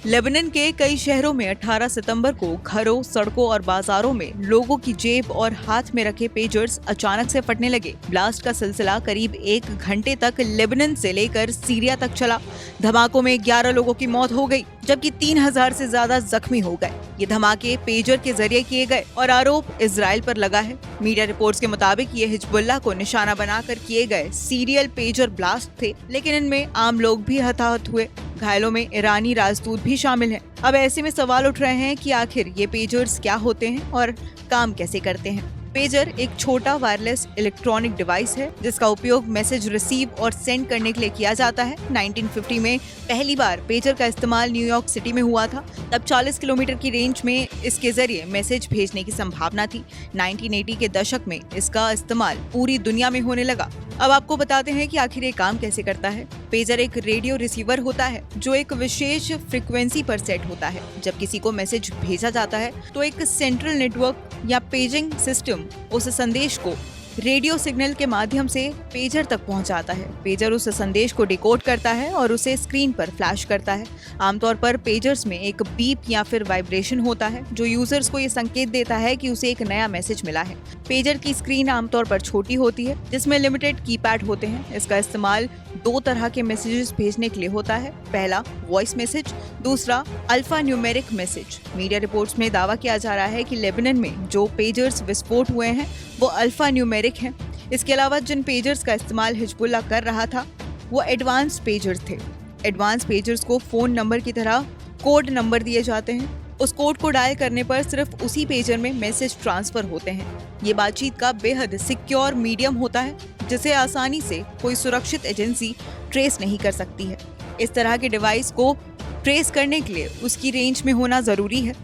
Lebanon के कई शहरों में 18 सितंबर को घरों, सड़कों और बाजारों में लोगों की जेब और हाथ में रखे पेजर्स अचानक से फटने लगे। ब्लास्ट का सिलसिला करीब 1 घंटे तक लेबनान से लेकर सीरिया तक चला। धमाकों में 11 लोगों की मौत हो गई, जबकि 3000 से ज्यादा जख्मी हो गए। ये धमाके पेजर के जरिए किए गए और आरोप इजराइल पर लगा है। मीडिया रिपोर्ट्स के मुताबिक ये हिजबुल्लाह को निशाना बनाकर किए गए सीरियल पेजर ब्लास्ट थे, लेकिन इनमें आम लोग भी हताहत हुए। घायलों में ईरानी राजदूत भी शामिल हैं। अब ऐसे में सवाल उठ रहे हैं कि आखिर ये पेजर्स क्या होते हैं और काम कैसे करते हैं। पेजर एक छोटा वायरलेस इलेक्ट्रॉनिक डिवाइस है जिसका उपयोग मैसेज रिसीव और सेंड करने के लिए किया जाता है। 1950 में पहली बार पेजर का इस्तेमाल न्यूयॉर्क सिटी में हुआ था। तब 40 किलोमीटर की रेंज में इसके जरिए मैसेज भेजने की संभावना थी। 1980 के दशक में इसका इस्तेमाल पूरी दुनिया में होने लगा। अब आपको बताते हैं कि आखिर ये काम कैसे करता है। पेजर एक रेडियो रिसीवर होता है जो एक विशेष फ्रीक्वेंसी पर सेट होता है। जब किसी को मैसेज भेजा जाता है तो एक सेंट्रल नेटवर्क या पेजिंग सिस्टम उस संदेश को रेडियो सिग्नल के माध्यम से पेजर तक पहुंचाता है। पेजर उस संदेश को डिकोड करता है और उसे स्क्रीन पर फ्लैश करता है। आमतौर पर पेजर्स में एक बीप या फिर वाइब्रेशन होता है जो यूजर्स को ये संकेत देता है कि उसे एक नया मैसेज मिला है। पेजर की स्क्रीन आमतौर पर छोटी होती है जिसमें लिमिटेड कीपैड होते हैं। इसका इस्तेमाल 2 तरह के मैसेजेस भेजने के लिए होता है। पहला वॉइस मैसेज, दूसरा alpha numeric message. Media reports में दावा किया जा रहा है कि लेबनान में जो पेजर्स विस्फोट हुए हैं वो अल्फा न्यूमेरिक हैं। इसके अलावा जिन पेजर्स का इस्तेमाल हिजबुल्लाह कर रहा था वो एडवांस पेजर्स थे। एडवांस पेजर्स को फोन नंबर की तरह कोड नंबर दिए जाते हैं। उस कोड को डायल करने पर सिर्फ उसी पेजर में मैसेज ट्रांसफर होते हैं। ये बातचीत का बेहद सिक्योर मीडियम होता है जिसे आसानी से कोई सुरक्षित एजेंसी ट्रेस नहीं कर सकती है। इस तरह के डिवाइस को ट्रेस करने के लिए उसकी रेंज में होना जरूरी है।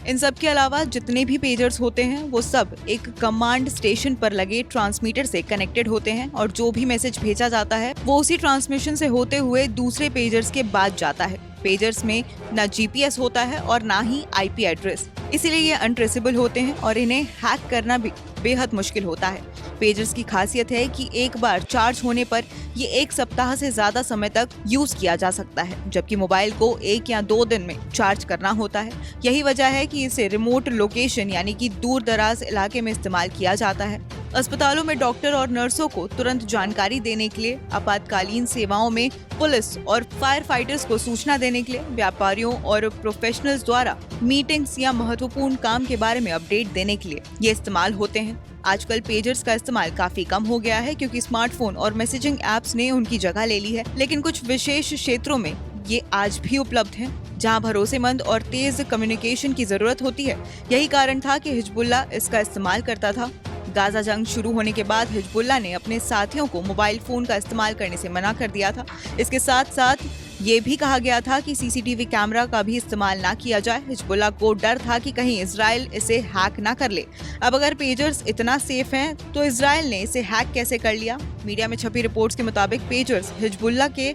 इन सब के अलावा जितने भी पेजर्स होते हैं वो सब एक कमांड स्टेशन पर लगे ट्रांसमीटर से कनेक्टेड होते हैं और जो भी मैसेज भेजा जाता है वो उसी ट्रांसमिशन से होते हुए दूसरे पेजर्स के बाद जाता है। पेजर्स में ना जीपीएस होता है और ना ही आईपी एड्रेस, इसीलिए ये अनट्रेसेबल होते हैं और इन्हें हैक करना भी बेहद मुश्किल होता है। पेजर्स की खासियत है कि एक बार चार्ज होने पर ये 1 सप्ताह से ज्यादा समय तक यूज किया जा सकता है, जबकि मोबाइल को 1 या 2 दिन में चार्ज करना होता है। यही वजह है कि इसे रिमोट लोकेशन यानी कि दूर दराज इलाके में इस्तेमाल किया जाता है। अस्पतालों में डॉक्टर और नर्सों को तुरंत जानकारी देने के लिए, आपातकालीन सेवाओं में पुलिस और फायर फाइटर्स को सूचना देने के लिए, व्यापारियों और प्रोफेशनल्स द्वारा मीटिंग्स या महत्वपूर्ण काम के बारे में अपडेट देने के लिए ये इस्तेमाल होते हैं। आजकल पेजर्स का इस्तेमाल काफी कम हो गया है क्योंकि स्मार्टफोन और मैसेजिंग एप्स ने उनकी जगह ले ली है, लेकिन कुछ विशेष क्षेत्रों में ये आज भी उपलब्ध हैं जहां भरोसेमंद और तेज कम्युनिकेशन की जरूरत होती है। यही कारण था कि हिजबुल्लाह इसका इस्तेमाल करता था। गाजा जंग शुरू होने के बाद हिजबुल्लाह ने अपने साथियों को मोबाइल फोन का इस्तेमाल करने से मना कर दिया था। इसके साथ साथ ये भी कहा गया था कि सीसीटीवी कैमरा का भी इस्तेमाल ना किया जाए। हिजबुल्लाह को डर था कि कहीं इजराइल इसे हैक ना कर ले। अब अगर पेजर्स इतना सेफ हैं तो इजराइल ने इसे हैक कैसे कर लिया? मीडिया में छपी रिपोर्ट्स के मुताबिक पेजर्स हिजबुल्लाह के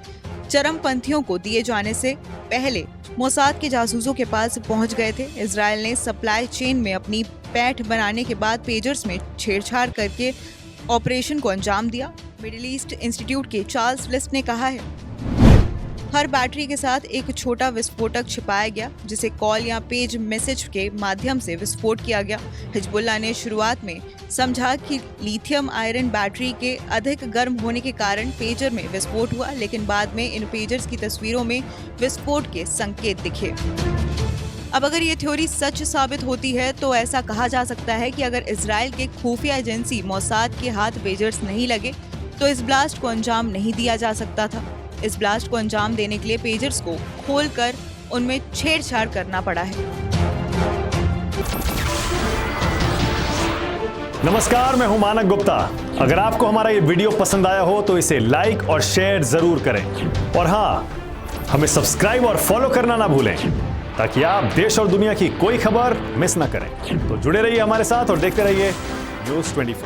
चरमपंथियों को दिए जाने से पहले मोसाद के जासूसों के पास पहुंच गए थे। इजराइल ने सप्लाई चेन में अपनी पैठ बनाने के बाद पेजर्स में छेड़छाड़ करके ऑपरेशन को अंजाम दिया। मिडिल ईस्ट इंस्टीट्यूट के चार्ल्स लिस्ट ने कहा है, हर बैटरी के साथ एक छोटा विस्फोटक छिपाया गया जिसे कॉल या पेज मैसेज के माध्यम से विस्फोट किया गया। हिजबुल्लाह ने शुरुआत में समझा कि लिथियम आयरन बैटरी के अधिक गर्म होने के कारण पेजर में विस्फोट हुआ, लेकिन बाद में इन पेजर्स की तस्वीरों में विस्फोट के संकेत दिखे। अब अगर ये थ्योरी सच साबित होती है तो ऐसा कहा जा सकता है कि अगर इजराइल के खुफिया एजेंसी मोसाद के हाथ पेजर्स नहीं लगे तो इस ब्लास्ट को अंजाम नहीं दिया जा सकता था। इस ब्लास्ट को अंजाम देने के लिए पेजर्स को खोलकर उनमें छेड़छाड़ करना पड़ा है। नमस्कार, मैं हूं मानक गुप्ता। अगर आपको हमारा ये वीडियो पसंद आया हो तो इसे लाइक और शेयर जरूर करें और हाँ, हमें सब्सक्राइब और फॉलो करना ना भूलें ताकि आप देश और दुनिया की कोई खबर मिस ना करें। तो जुड़े रहिए हमारे साथ और देखते रहिए न्यूज़ 24।